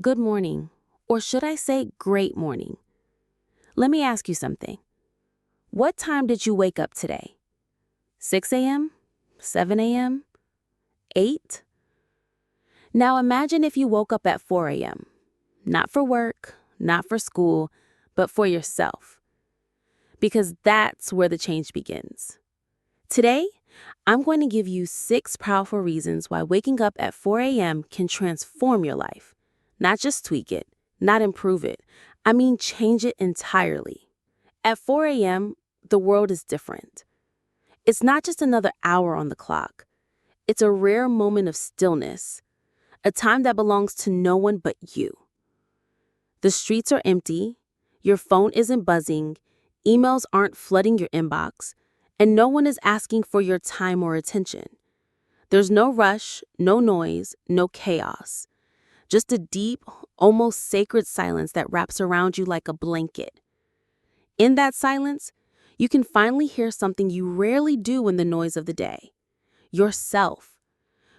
Good morning, or should I say great morning? Let me ask you something. What time did you wake up today? 6 a.m.? 7 a.m.? 8? Now imagine if you woke up at 4 a.m. Not for work, not for school, but for yourself. Because that's where the change begins. Today, I'm going to give you 6 powerful reasons why waking up at 4 a.m. can transform your life. Not just tweak it, not improve it. I mean change it entirely. At 4 a.m., the world is different. It's not just another hour on the clock. It's a rare moment of stillness, a time that belongs to no one but you. The streets are empty, your phone isn't buzzing, emails aren't flooding your inbox, and no one is asking for your time or attention. There's no rush, no noise, no chaos. Just a deep, almost sacred silence that wraps around you like a blanket. In that silence, you can finally hear something you rarely do in the noise of the day. Yourself.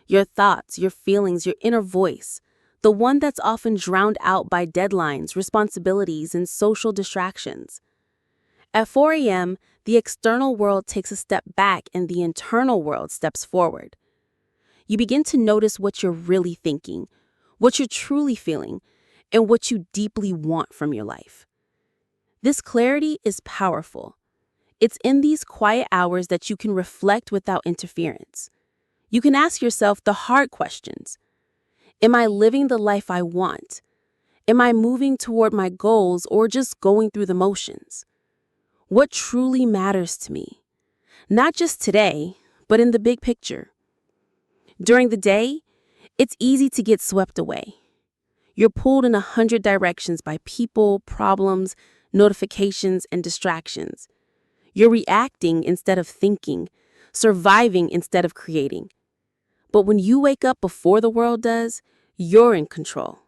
Your thoughts, your feelings, your inner voice. The one that's often drowned out by deadlines, responsibilities, and social distractions. At 4 a.m., the external world takes a step back and the internal world steps forward. You begin to notice what you're really thinking, what you're truly feeling, and what you deeply want from your life. This clarity is powerful. It's in these quiet hours that you can reflect without interference. You can ask yourself the hard questions. Am I living the life I want? Am I moving toward my goals or just going through the motions? What truly matters to me? Not just today, but in the big picture. During the day, it's easy to get swept away. You're pulled in 100 directions by people, problems, notifications, and distractions. You're reacting instead of thinking, surviving instead of creating. But when you wake up before the world does, you're in control.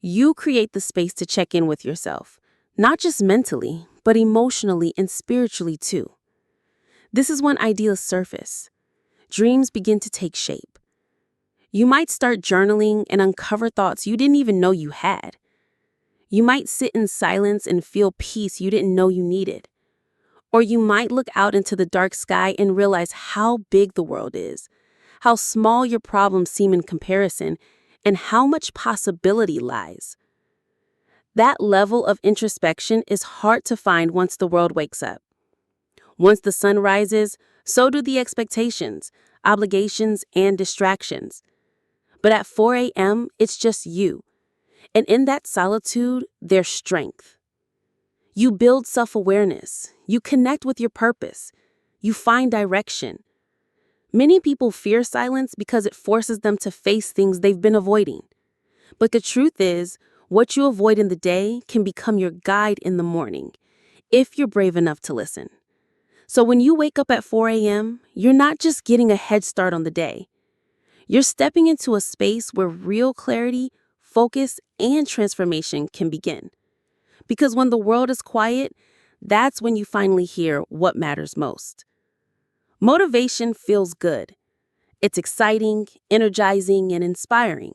You create the space to check in with yourself, not just mentally, but emotionally and spiritually too. This is when ideas surface. Dreams begin to take shape. You might start journaling and uncover thoughts you didn't even know you had. You might sit in silence and feel peace you didn't know you needed. Or you might look out into the dark sky and realize how big the world is, how small your problems seem in comparison, and how much possibility lies. That level of introspection is hard to find once the world wakes up. Once the sun rises, so do the expectations, obligations, and distractions. But at 4 a.m., it's just you. And in that solitude, there's strength. You build self-awareness. You connect with your purpose. You find direction. Many people fear silence because it forces them to face things they've been avoiding. But the truth is, what you avoid in the day can become your guide in the morning, if you're brave enough to listen. So when you wake up at 4 a.m., you're not just getting a head start on the day. You're stepping into a space where real clarity, focus, and transformation can begin. Because when the world is quiet, that's when you finally hear what matters most. Motivation feels good. It's exciting, energizing, and inspiring.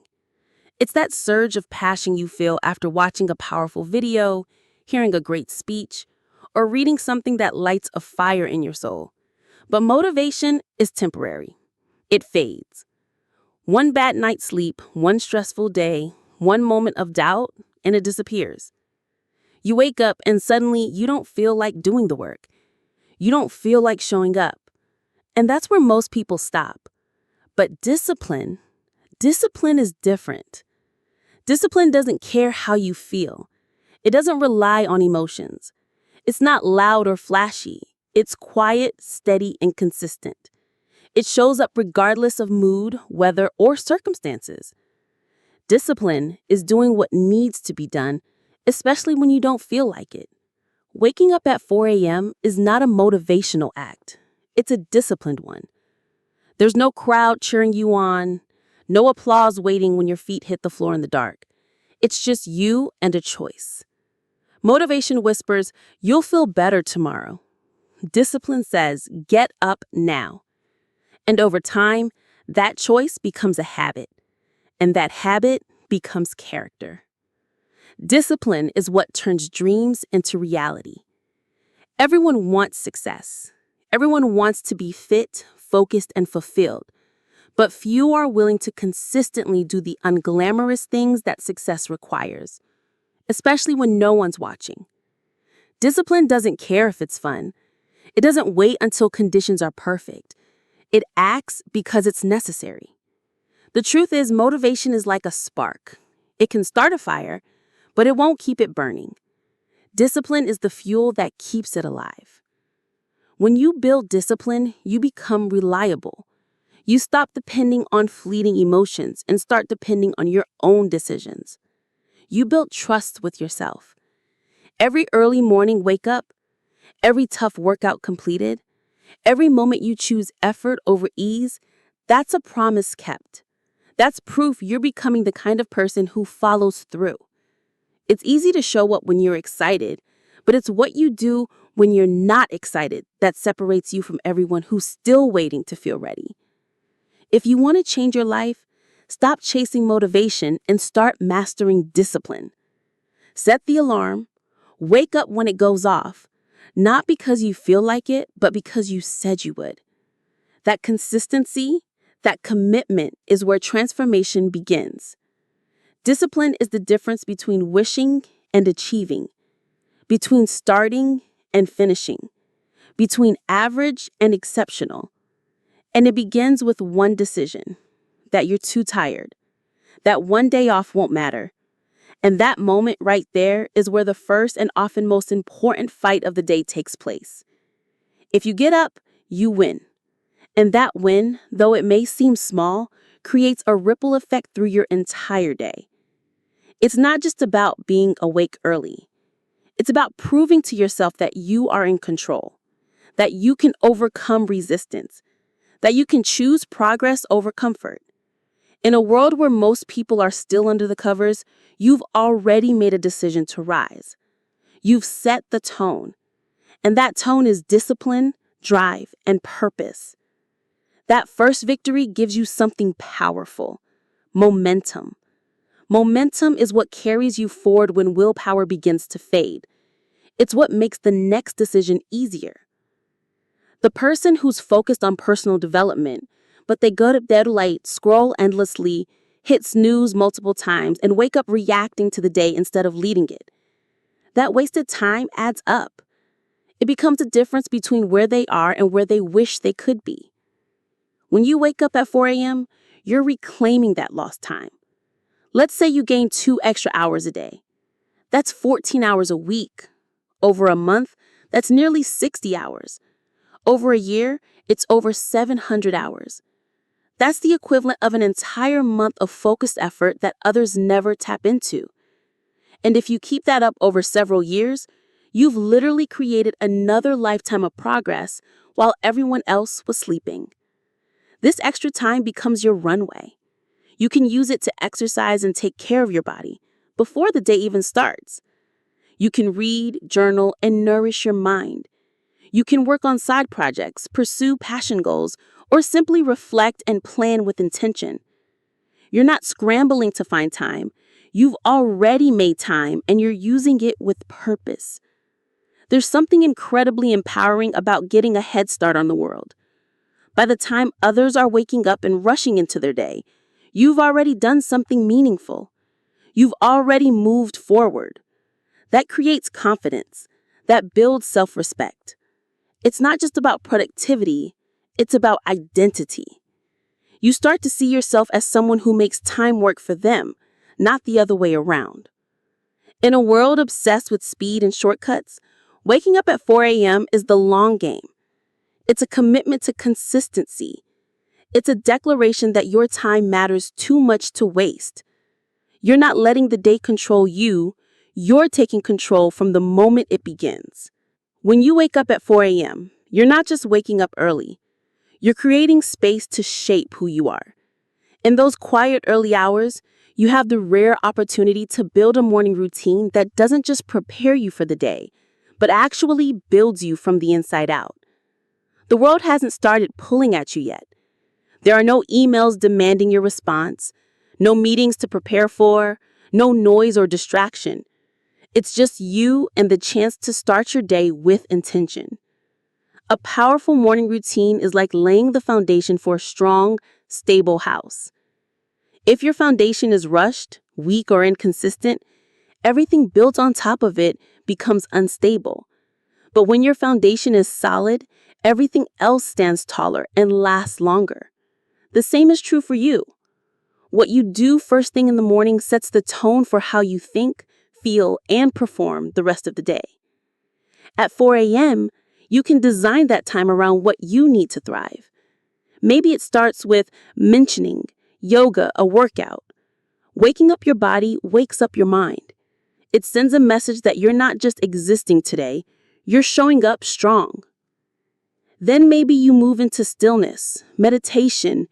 It's that surge of passion you feel after watching a powerful video, hearing a great speech, or reading something that lights a fire in your soul. But motivation is temporary. It fades. One bad night's sleep, one stressful day, one moment of doubt, and it disappears. You wake up and suddenly you don't feel like doing the work. You don't feel like showing up. And that's where most people stop. But discipline is different. Discipline doesn't care how you feel. It doesn't rely on emotions. It's not loud or flashy. It's quiet, steady, and consistent. It shows up regardless of mood, weather, or circumstances. Discipline is doing what needs to be done, especially when you don't feel like it. Waking up at 4 a.m. is not a motivational act. It's a disciplined one. There's no crowd cheering you on, no applause waiting when your feet hit the floor in the dark. It's just you and a choice. Motivation whispers, you'll feel better tomorrow. Discipline says, get up now. And over time, that choice becomes a habit. And that habit becomes character. Discipline is what turns dreams into reality. Everyone wants success. Everyone wants to be fit, focused, and fulfilled. But few are willing to consistently do the unglamorous things that success requires, especially when no one's watching. Discipline doesn't care if it's fun. It doesn't wait until conditions are perfect. It acts because it's necessary. The truth is, motivation is like a spark. It can start a fire, but it won't keep it burning. Discipline is the fuel that keeps it alive. When you build discipline, you become reliable. You stop depending on fleeting emotions and start depending on your own decisions. You build trust with yourself. Every early morning wake up, every tough workout completed, every moment you choose effort over ease, that's a promise kept. That's proof you're becoming the kind of person who follows through. It's easy to show up when you're excited, but it's what you do when you're not excited that separates you from everyone who's still waiting to feel ready. If you want to change your life, stop chasing motivation and start mastering discipline. Set the alarm, wake up when it goes off, not because you feel like it, but because you said you would. That consistency, that commitment is where transformation begins. Discipline is the difference between wishing and achieving, between starting and finishing, between average and exceptional. And it begins with one decision, that you're too tired, that one day off won't matter. And that moment right there is where the first and often most important fight of the day takes place. If you get up, you win. And that win, though it may seem small, creates a ripple effect through your entire day. It's not just about being awake early. It's about proving to yourself that you are in control, that you can overcome resistance, that you can choose progress over comfort. In a world where most people are still under the covers, you've already made a decision to rise. You've set the tone. And that tone is discipline, drive, and purpose. That first victory gives you something powerful, momentum. Momentum is what carries you forward when willpower begins to fade. It's what makes the next decision easier. The person who's focused on personal development, but they go to bed late, scroll endlessly, hit snooze multiple times, and wake up reacting to the day instead of leading it. That wasted time adds up. It becomes a difference between where they are and where they wish they could be. When you wake up at 4 a.m., you're reclaiming that lost time. Let's say you gain 2 extra hours a day. That's 14 hours a week. Over a month, that's nearly 60 hours. Over a year, it's over 700 hours. That's the equivalent of an entire month of focused effort that others never tap into. And if you keep that up over several years, you've literally created another lifetime of progress while everyone else was sleeping. This extra time becomes your runway. You can use it to exercise and take care of your body before the day even starts. You can read, journal, and nourish your mind. You can work on side projects, pursue passion goals, or simply reflect and plan with intention. You're not scrambling to find time. You've already made time and you're using it with purpose. There's something incredibly empowering about getting a head start on the world. By the time others are waking up and rushing into their day, you've already done something meaningful. You've already moved forward. That creates confidence. That builds self-respect. It's not just about productivity, it's about identity. You start to see yourself as someone who makes time work for them, not the other way around. In a world obsessed with speed and shortcuts, waking up at 4 a.m. is the long game. It's a commitment to consistency. It's a declaration that your time matters too much to waste. You're not letting the day control you, you're taking control from the moment it begins. When you wake up at 4 a.m., you're not just waking up early. You're creating space to shape who you are. In those quiet early hours, you have the rare opportunity to build a morning routine that doesn't just prepare you for the day, but actually builds you from the inside out. The world hasn't started pulling at you yet. There are no emails demanding your response, No meetings to prepare for, no noise or distraction. It's just you and the chance to start your day with intention. A powerful morning routine is like laying the foundation for a strong, stable house. If your foundation is rushed, weak, or inconsistent, everything built on top of it becomes unstable. But when your foundation is solid, everything else stands taller and lasts longer. The same is true for you. What you do first thing in the morning sets the tone for how you think, feel, and perform the rest of the day. At 4 a.m., you can design that time around what you need to thrive. Maybe it starts with mentioning yoga, a workout. Waking up your body wakes up your mind. It sends a message that you're not just existing today, you're showing up strong. Then maybe you move into stillness, meditation,